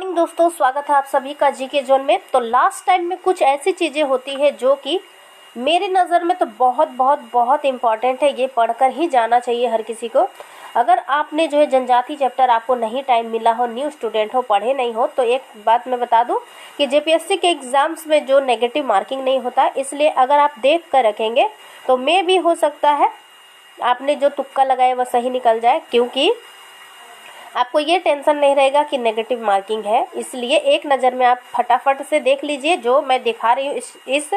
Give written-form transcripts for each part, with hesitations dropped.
Morning दोस्तों, स्वागत है आप सभी का जीके जोन में। तो लास्ट टाइम में कुछ ऐसी चीज़ें होती है जो कि मेरी नज़र में तो बहुत बहुत बहुत इम्पॉर्टेंट है। ये पढ़कर ही जाना चाहिए हर किसी को। अगर आपने जो है जनजाति चैप्टर आपको नहीं टाइम मिला हो, न्यू स्टूडेंट हो, पढ़े नहीं हो, तो एक बात मैं बता दूं कि जेपीएससी के एग्ज़ाम्स में जो नेगेटिव मार्किंग नहीं होता, इसलिए अगर आप देख कर रखेंगे तो मे भी हो सकता है आपने जो तुक्का लगाया वह सही निकल जाए, क्योंकि आपको ये टेंशन नहीं रहेगा कि नेगेटिव मार्किंग है। इसलिए एक नज़र में आप फटाफट से देख लीजिए। जो मैं दिखा रही हूँ इस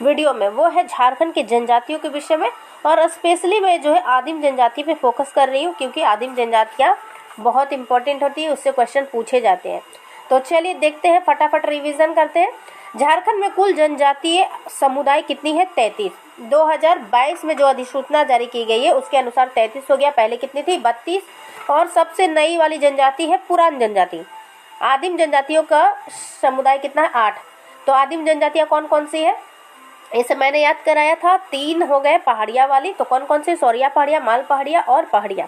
वीडियो में वो है झारखंड के जनजातियों के विषय में, और स्पेशली मैं जो है आदिम जनजाति पे फोकस कर रही हूँ, क्योंकि आदिम जनजातियाँ बहुत इंपॉर्टेंट होती है, उससे क्वेश्चन पूछे जाते हैं। तो चलिए देखते हैं, फटाफट रिविज़न करते हैं। झारखंड में कुल जनजातीय समुदाय कितनी है? 33। 2022 में जो अधिसूचना जारी की गई है उसके अनुसार 33 हो गया। पहले कितनी थी? 32। और सबसे नई वाली जनजाति है पुरान जनजाति। आदिम जनजातियों का समुदाय कितना है? 8। तो आदिम जनजातियाँ कौन कौन सी है? इसे मैंने याद कराया था। 3 हो गए पहाड़िया वाली, तो कौन कौन सी? सौरिया पहाड़िया, माल पहाड़िया और पहाड़िया।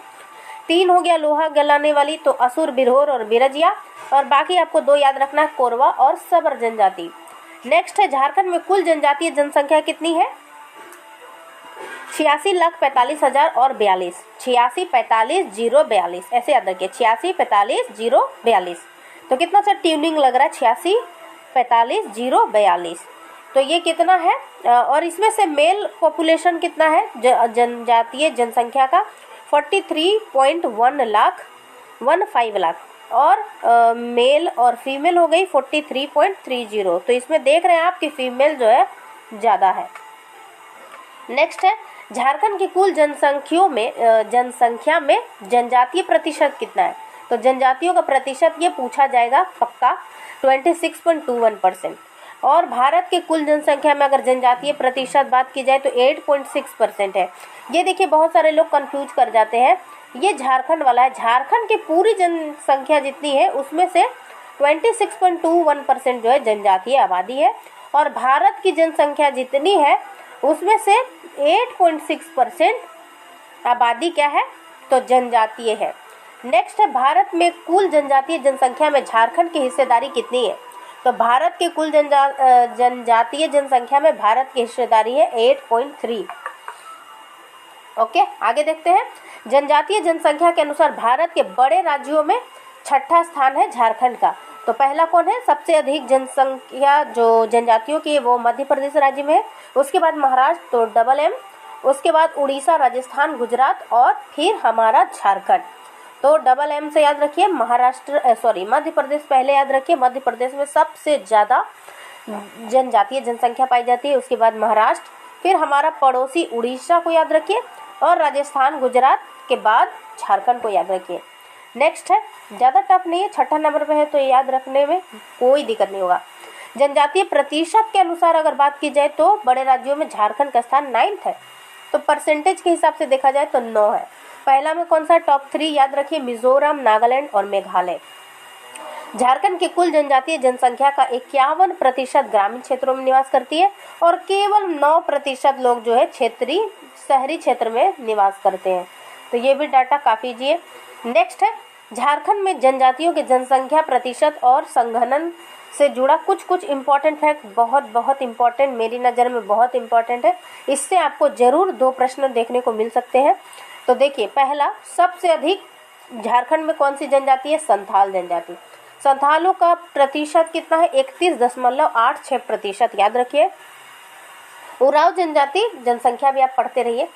3 हो गया लोहा गलाने वाली, तो असुर, बिरहोर और बिरजिया। और बाकी आपको 2 याद रखना है, कोरवा और सबर जनजाति। नेक्स्ट है झारखंड में कुल जनजातीय जनसंख्या कितनी है? 86,45,000 और 42। 86,45,042 ऐसे याद रखिए, 86,45,042। तो कितना सा ट्यूनिंग लग रहा है? 86,45,042। तो ये कितना है? और इसमें से मेल पॉपुलेशन कितना है जनजातीय जनसंख्या का? 43.1 लाख, 15 लाख। और मेल और फीमेल हो गई 43.30। तो इसमें देख रहे हैं आप कि फीमेल जो है ज़्यादा है। नेक्स्ट है झारखंड की कुल जनसंख्या में जनजातीय प्रतिशत कितना है? तो जनजातियों का प्रतिशत ये पूछा जाएगा पक्का, 26.21%। और भारत के कुल जनसंख्या में अगर जनजातीय प्रतिशत बात की जाए तो 8.6% है। ये देखिए, बहुत सारे लोग कंफ्यूज कर जाते हैं, ये झारखंड वाला है। झारखंड की पूरी जनसंख्या जितनी है उसमें से 26.21% जो है जनजातीय आबादी है, और भारत की जनसंख्या जितनी है उसमें से 8.6% आबादी क्या है? तो जनजातीय है। नेक्स्ट है भारत में कुल जनजातीय जनसंख्या में झारखंड की हिस्सेदारी कितनी है? तो भारत के कुल जनजातीय जनसंख्या में भारत की हिस्सेदारी है 8.3। ओके, आगे देखते हैं। जनजातीय जनसंख्या के अनुसार भारत के बड़े राज्यों में 6ठा स्थान है झारखंड का। तो पहला कौन है? सबसे अधिक जनसंख्या जो जनजातियों की है वो मध्य प्रदेश राज्य में है। उसके बाद महाराष्ट्र, तो डबल M। उसके बाद उड़ीसा, राजस्थान, गुजरात और फिर हमारा झारखंड। तो डबल M से याद रखिए। मध्य प्रदेश पहले याद रखिए। मध्य प्रदेश में सबसे ज़्यादा जनजातीय जनसंख्या पाई जाती है। उसके बाद महाराष्ट्र, फिर हमारा पड़ोसी उड़ीसा को याद रखिए, और राजस्थान, गुजरात के बाद झारखंड को याद रखिए। नेक्स्ट है, ज़्यादा टफ नहीं है, 6ठा नंबर पे है, तो याद रखने में कोई दिक्कत नहीं होगा। जनजातीय प्रतिशत के अनुसार अगर बात की जाए तो बड़े राज्यों में झारखंड का स्थान 9th है। तो परसेंटेज के हिसाब से देखा जाए तो 9 है। पहला में कौन सा? टॉप 3 याद रखिए, मिजोरम, नागालैंड और मेघालय। झारखंड की कुल जनजातीय जनसंख्या का 51% ग्रामीण क्षेत्रों में निवास करती है, और केवल 9% लोग जो है शहरी क्षेत्र में निवास करते हैं। तो ये भी डाटा काफी लीजिए। नेक्स्ट है झारखंड में जनजातियों के जनसंख्या प्रतिशत और संघनन से जुड़ा कुछ इम्पोर्टेंट फैक्ट, बहुत इम्पोर्टेंट, मेरी नज़र में बहुत इम्पोर्टेंट है। इससे आपको जरूर 2 प्रश्न देखने को मिल सकते हैं। तो देखिए, पहला, सबसे अधिक झारखंड में कौन सी जनजाति है? संथाल जनजाति। संथालों का प्रतिशत कितना है? 31.86% याद रखिए। उराव जनजाति जनसंख्या भी आप पढ़ते रहिए।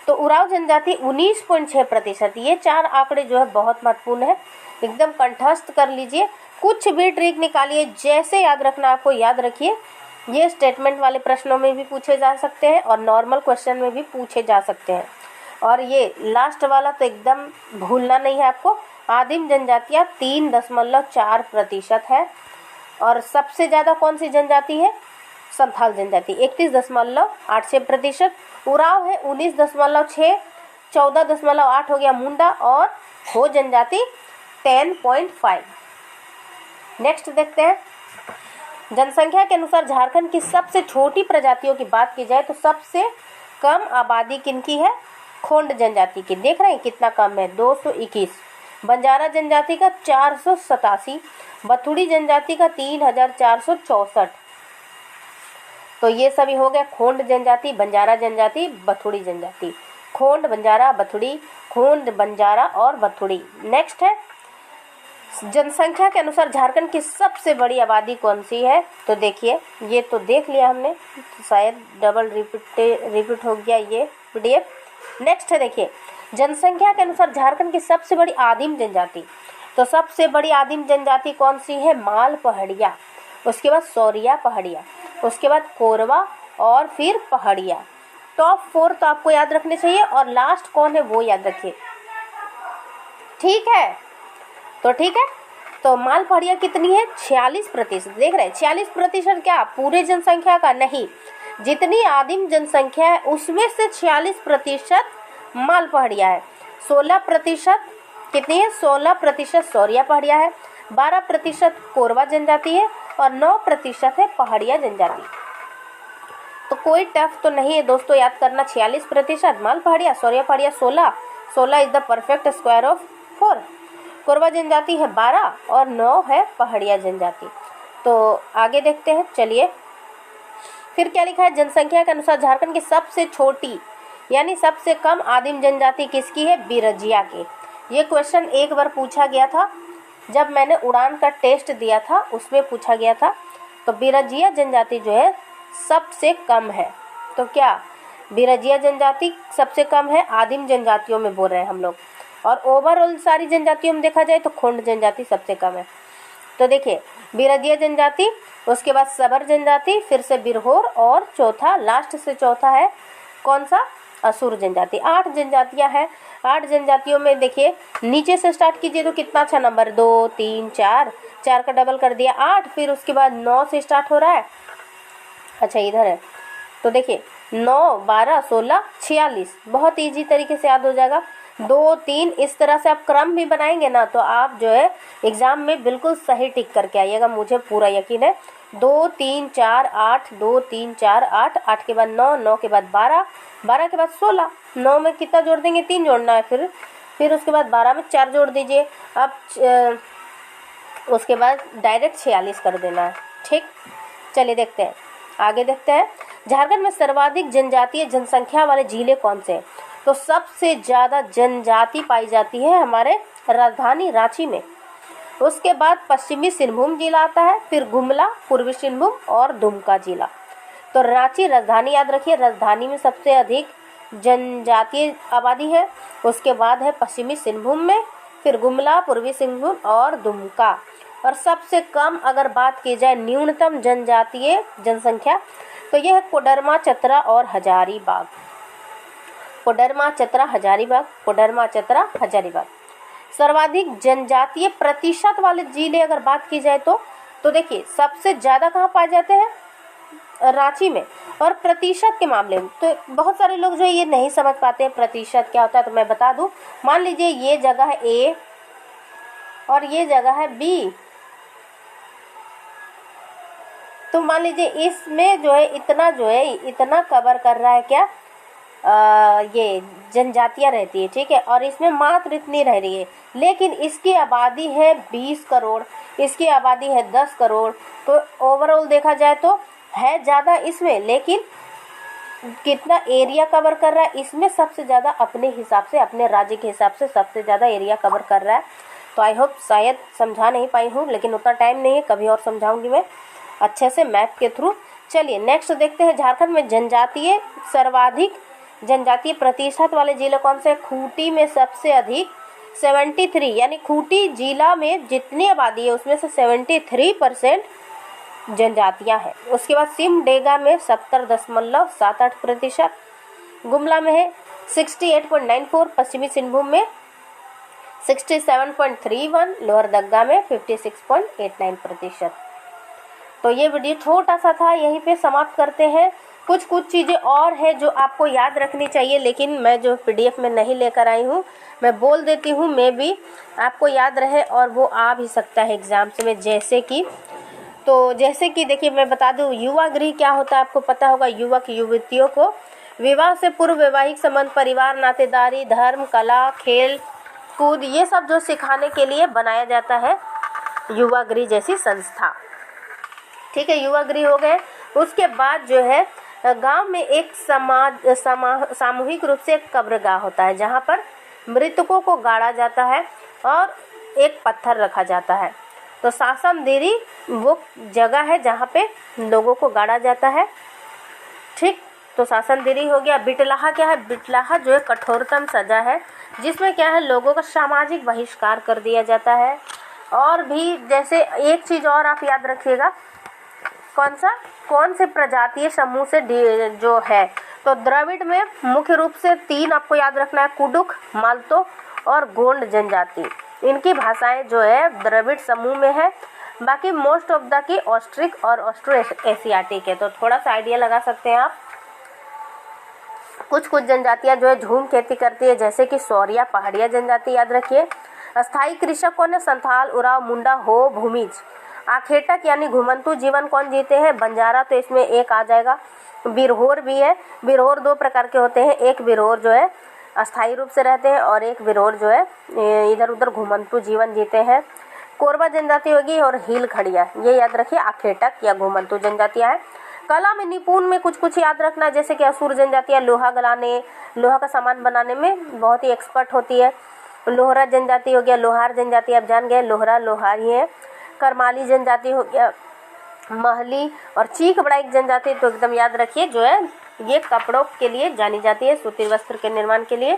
तो उराव जनजाति 19.6%। ये 4 आंकड़े जो है बहुत महत्वपूर्ण है, एकदम कंठस्थ कर लीजिए। कुछ भी ट्रिक निकालिए, जैसे याद रखना आपको याद रखिए। ये स्टेटमेंट वाले प्रश्नों में भी पूछे जा सकते हैं और नॉर्मल क्वेश्चन में भी पूछे जा सकते हैं। और ये लास्ट वाला तो एकदम भूलना नहीं है आपको। आदिम जनजातियाँ 3.4% है, और सबसे ज़्यादा कौन सी जनजाति है? संथाल जनजाति 31.86%। उराव है 19.6, 14.8 हो गया मुंडा, और हो जनजाति 10.5। नेक्स्ट देखते हैं, जनसंख्या के अनुसार झारखंड की सबसे छोटी प्रजातियों की बात की जाए तो सबसे कम आबादी किनकी है? खोंड जनजाति की। देख रहे हैं कितना कम है, 221। बंजारा जनजाति का 487, बथुड़ी जनजाति का 3464। तो ये सभी हो गए खोंड जनजाति, बंजारा जनजाति, बथुड़ी जनजाति। खोंड, बंजारा, बथुड़ी, खोंड, बंजारा और बथुड़ी। नेक्स्ट है जनसंख्या के अनुसार झारखंड की सबसे बड़ी आबादी कौन सी है? तो देखिए, ये तो देख लिया हमने, तो शायद डबल रिपीट हो गया ये पीडीएफ। नेक्स्ट है देखिए, जनसंख्या के अनुसार झारखंड की सबसे बड़ी आदिम जनजाति। तो सबसे बड़ी आदिम जनजाति कौन सी है? माल पहाड़िया, उसके बाद सौरिया पहाड़िया, उसके बाद कोरवा और फिर पहाड़िया। टॉप 4 तो आपको याद रखने चाहिए और लास्ट कौन है वो याद रखिए, ठीक है? तो ठीक है, तो माल पहाड़िया कितनी है? 46%। देख रहे हैं 46% क्या पूरे जनसंख्या का? नहीं, जितनी आदिम जनसंख्या है उसमें से 46% माल पहाड़िया है। 16% कितनी है? 16% सौरिया पहाड़िया है, 12% कोरवा जनजाति है और 9% है पहाड़िया जनजाति। तो कोई टफ तो नहीं है दोस्तों, याद करना। 46% माल पहाड़िया, सौरिया पहाड़िया 16 is the perfect square of 4। Korwa जनजाति है 12 और 9 है पहाड़िया जनजाति। तो आगे देखते हैं, चलिए। फिर क्या लिखा है? जनसंख्या के अनुसार झारखंड की सबसे छोटी यानी सबसे कम आदिम जनजाति किसकी है? बिरजिया की। ये क्वेश्चन एक बार पूछा गया था, जब मैंने उड़ान का टेस्ट दिया था उसमें पूछा गया था। तो बिरजिया जनजाति जो है सबसे कम है। तो क्या बिरजिया जनजाति सबसे कम है? आदिम जनजातियों में बोल रहे हैं हम लोग। और ओवरऑल सारी जनजातियों में देखा जाए तो खोंड जनजाति सबसे कम है। तो देखिए, बिरजिया जनजाति, उसके बाद सबर जनजाति, फिर से बिरहोर और चौथा, लास्ट से चौथा है कौन सा? असुर जनजाति। 8 जनजातियां हैं। 8 जनजातियों में देखिए, नीचे से स्टार्ट कीजिए तो कितना अच्छा नंबर, 2 3 4 का डबल कर दिया 8, फिर उसके बाद 9 से स्टार्ट हो रहा है। अच्छा इधर है, तो देखिए 9 12 16 46, बहुत इजी तरीके से याद हो जाएगा। 2 3 इस तरह से आप क्रम भी बनाएंगे ना तो आप जो है एग्जाम में बिल्कुल सही टिक करके आइएगा, मुझे पूरा यकीन है। 2 3 4 8, 2 3 4 8, 8 के बाद 9, 9 के बाद 12, 12 के बाद 16, 9 में कितना जोड़ देंगे? 3 जोड़ना है, फिर उसके बाद 12 में 4 जोड़ दीजिए। अब उसके बाद डायरेक्ट 46 कर देना है, ठीक। चलिए देखते हैं, आगे देखते हैं। झारखंड में सर्वाधिक जनजातीय जनसंख्या वाले जिले कौन से हैं? तो सबसे ज़्यादा जनजाति पाई जाती है हमारे राजधानी रांची में। उसके बाद पश्चिमी सिंहभूम जिला आता है, फिर गुमला, पूर्वी सिंहभूम और दुमका जिला। तो रांची राजधानी याद रखिए, राजधानी में सबसे अधिक जनजातीय आबादी है। उसके बाद है पश्चिमी सिंहभूम में, फिर गुमला, पूर्वी सिंहभूम और दुमका। और सबसे कम अगर बात की जाए न्यूनतम जनजातीय जनसंख्या तो यह है कोडरमा, चतरा और हजारीबाग। कोडरमा, चतरा, हजारीबाग, कोडरमा, चतरा, हजारीबाग। सर्वाधिक जनजातीय प्रतिशत वाले जिले अगर बात की जाए तो देखिए सबसे ज़्यादा कहाँ पाए जाते हैं? रांची में। और प्रतिशत के मामले में तो बहुत सारे लोग जो है ये नहीं समझ पाते हैं प्रतिशत क्या होता है, तो मैं बता दूं। मान लीजिए ये जगह है ए और ये जगह है बी, तो मान लीजिए इसमें जो है इतना कवर कर रहा है क्या? ये जनजातियां रहती है, ठीक है, और इसमें मात्र इतनी रह रही है, लेकिन इसकी आबादी है 20 करोड़, इसकी आबादी है 10 करोड़। तो ओवरऑल देखा जाए तो है ज़्यादा इसमें, लेकिन कितना एरिया कवर कर रहा है इसमें सबसे ज़्यादा अपने हिसाब से, अपने राज्य के हिसाब से सबसे ज़्यादा एरिया कवर कर रहा है। तो आई होप शायद समझा नहीं पाई हूँ, लेकिन उतना टाइम नहीं है, कभी और समझाऊंगी मैं अच्छे से मैप के थ्रू। चलिए नेक्स्ट देखते हैं, झारखंड में सर्वाधिक जनजातीय प्रतिशत वाले जिले कौन से? खूंटी में सबसे अधिक 73, यानी खूंटी जिला में जितनी आबादी है उसमें से 73% जनजातियां हैं। उसके बाद सिमडेगा में 70.78%, गुमला में है 68.94, पश्चिमी सिंहभूम में 67.31, लोहरदगा में 56.89%। तो ये वीडियो छोटा सा था, यहीं पे समाप्त करते हैं। कुछ चीज़ें और है जो आपको याद रखनी चाहिए, लेकिन मैं जो पीडीएफ में नहीं लेकर आई हूँ, मैं बोल देती हूँ, मैं भी आपको याद रहे और वो आ भी सकता है एग्जाम्स में। जैसे कि देखिए मैं बता दूँ, युवा गृह क्या होता है आपको पता होगा। युवक युवतियों को विवाह से पूर्व वैवाहिक संबंध, परिवार, नातेदारी, धर्म, कला, खेल कूद ये सब जो सिखाने के लिए बनाया जाता है। युवा गृह जैसी संस्था। ठीक है, युवा गृह हो गए। उसके बाद जो है गांव में एक सामूहिक रूप से एक कब्रगाह होता है जहां पर मृतकों को गाड़ा जाता है और एक पत्थर रखा जाता है। तो शासनदिरी वो जगह है जहाँ पे लोगों को गाड़ा जाता है। ठीक, तो शासनदिरी हो गया। बिटलाहा क्या है? बिटलाहा जो है कठोरतम सजा है जिसमें क्या है लोगों का सामाजिक बहिष्कार कर दिया जाता है। और भी जैसे एक चीज़ और आप याद रखिएगा, कौन से प्रजातीय समूह से जो है, तो द्रविड़ में मुख्य रूप से 3 आपको याद रखना है, कुडुख, मालतो और गोंड जनजाति। इनकी भाषाएं जो है द्रविड़ समूह में है। बाकी most of the key Austric और ऑस्ट्रो एशियाटिक है। तो थोड़ा सा आइडिया लगा सकते हैं आप। कुछ जनजातियां जो है झूम खेती करती है जैसे कि सौरिया पहाड़िया जनजाति, याद रखिए। अस्थाई कृषक कौन है? संथाल, उराव, मुंडा, हो, भूमिज। आखेटक यानी घुमंतु जीवन कौन जीते हैं? बंजारा, तो इसमें एक आ जाएगा। बिरहोर भी है। बिरहोर 2 प्रकार के होते हैं, एक बिरहोर जो है अस्थायी रूप से रहते हैं और एक बिरहोर जो है इधर उधर घुमंतु जीवन जीते हैं। कोरबा जनजाति होगी और हील खड़िया, ये याद रखिए आखेटक या घुमंतु जनजातियां हैं। कला में निपुण में कुछ याद रखना, जैसे कि असुर जनजातियां लोहा गलाने, लोहा का सामान बनाने में बहुत ही एक्सपर्ट होती है। लोहरा जनजाति हो गया, लोहार जनजाति आप जान गए, लोहरा लोहार ही है। करमाली जनजाति हो गया, महली और चीख बड़ा एक जनजाति, तो एकदम याद रखिए जो है ये कपड़ों के लिए जानी जाती है, सूती वस्त्र के निर्माण के लिए।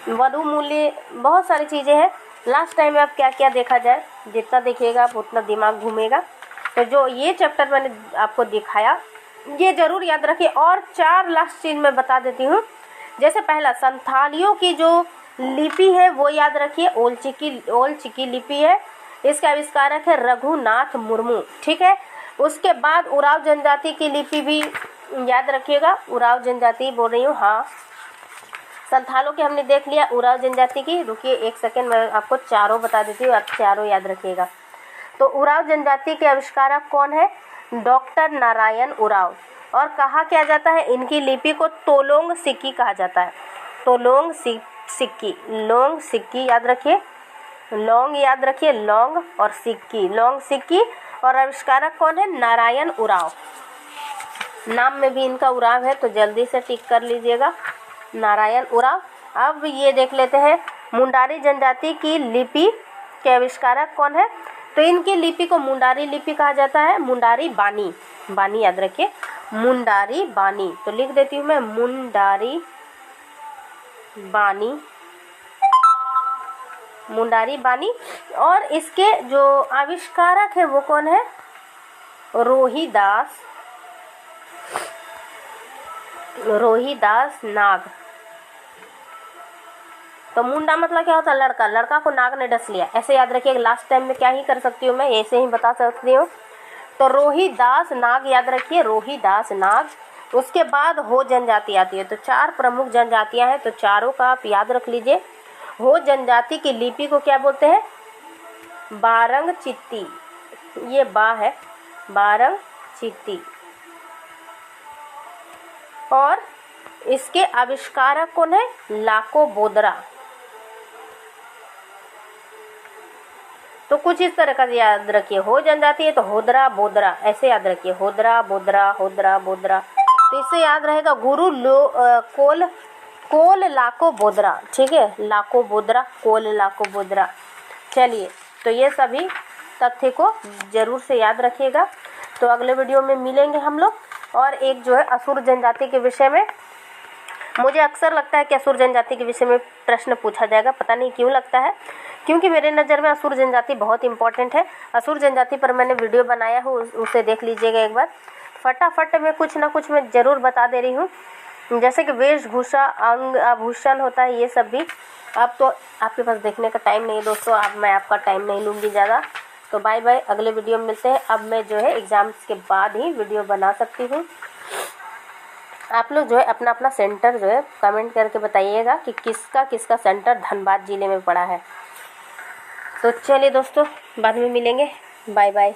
वधु मूल्य, बहुत सारी चीज़ें हैं। लास्ट टाइम में आप क्या क्या देखा जाए, जितना देखिएगा आप उतना दिमाग घूमेगा। तो जो ये चैप्टर मैंने आपको दिखाया ये ज़रूर याद रखिए। और 4 लास्ट चीज़ मैं बता देती हूँ। जैसे पहला, संथालियों की जो लिपि है वो याद रखिए, ओल चिकी लिपि है। इसका आविष्कारक है रघुनाथ मुर्मू। ठीक है, उसके बाद उराव जनजाति की लिपि भी याद रखिएगा। उराव जनजाति बोल रही हूँ, हाँ। संथालों के हमने देख लिया, उराव जनजाति की। रुकिए 1 सेकेंड, मैं आपको चारों बता देती हूँ, आप चारों याद रखिएगा। तो उराव जनजाति के आविष्कारक कौन है? डॉक्टर नारायण उराव। और कहा क्या जाता है, इनकी लिपि को तोलोंग सिक्की कहा जाता है। तोलोंग सिक्की, लोंग सिक्की याद रखिए, लौंग याद रखिए, लौंग और सिक्की, लौंग सिक्की। और आविष्कारक कौन है? नारायण उराव। नाम में भी इनका उराव है तो जल्दी से टिक कर लीजिएगा, नारायण उराव। अब ये देख लेते हैं मुंडारी जनजाति की लिपि के आविष्कारक कौन है? तो इनकी लिपि को मुंडारी लिपि कहा जाता है। मुंडारी बानी, बानी याद रखिए, मुंडारी बानी। तो लिख देती हूँ मैं, मुंडारी बानी, मुंडारी बानी। और इसके जो आविष्कारक है वो कौन है? रोहिदास नाग। तो मुंडा मतलब क्या होता है? लड़का, लड़का को नाग ने डस लिया, ऐसे याद रखिए। लास्ट टाइम में क्या ही कर सकती हूँ मैं, ऐसे ही बता सकती हूँ। तो रोहिदास नाग याद रखिए, रोहिदास नाग। उसके बाद हो जनजाति आती है। तो 4 प्रमुख जनजातियां हैं, तो चारों का आप याद रख लीजिए। हो जनजाति की लिपि को क्या बोलते हैं? बारंग चित्ती, ये बा है, बारंग चित्ती। और इसके आविष्कारक कौन है? लाको बोदरा। तो कुछ इस तरह का याद रखिए, हो जनजाति है तो होदरा बोदरा, ऐसे याद रखिए, होदरा बोदरा, होदरा बोदरा। तो इससे याद रहेगा गुरु कोल लाको बोदरा। ठीक है, लाको बोदरा, कोल लाको बोदरा। चलिए, तो ये सभी तथ्य को जरूर से याद रखिएगा। तो अगले वीडियो में मिलेंगे हम लोग। और एक जो है असुर जनजाति के विषय में, मुझे अक्सर लगता है कि असुर जनजाति के विषय में प्रश्न पूछा जाएगा, पता नहीं क्यों लगता है, क्योंकि मेरे नज़र में असुर जनजाति बहुत इंपॉर्टेंट है। असुर जनजाति पर मैंने वीडियो बनाया हूँ, उसे देख लीजिएगा एक बार। फटाफट में कुछ ना कुछ मैं ज़रूर बता दे रही हूँ, जैसे कि वेशभूषा, अंग आभूषण होता है, ये सब भी। अब तो आपके पास देखने का टाइम नहीं है दोस्तों, अब मैं आपका टाइम नहीं लूँगी ज़्यादा। तो बाय बाय, अगले वीडियो में मिलते हैं। अब मैं जो है एग्ज़ाम्स के बाद ही वीडियो बना सकती हूँ। आप लोग जो है अपना अपना सेंटर जो है कमेंट करके बताइएगा कि किसका सेंटर धनबाद ज़िले में पड़ा है। तो चलिए दोस्तों, बाद में मिलेंगे, बाय बाय।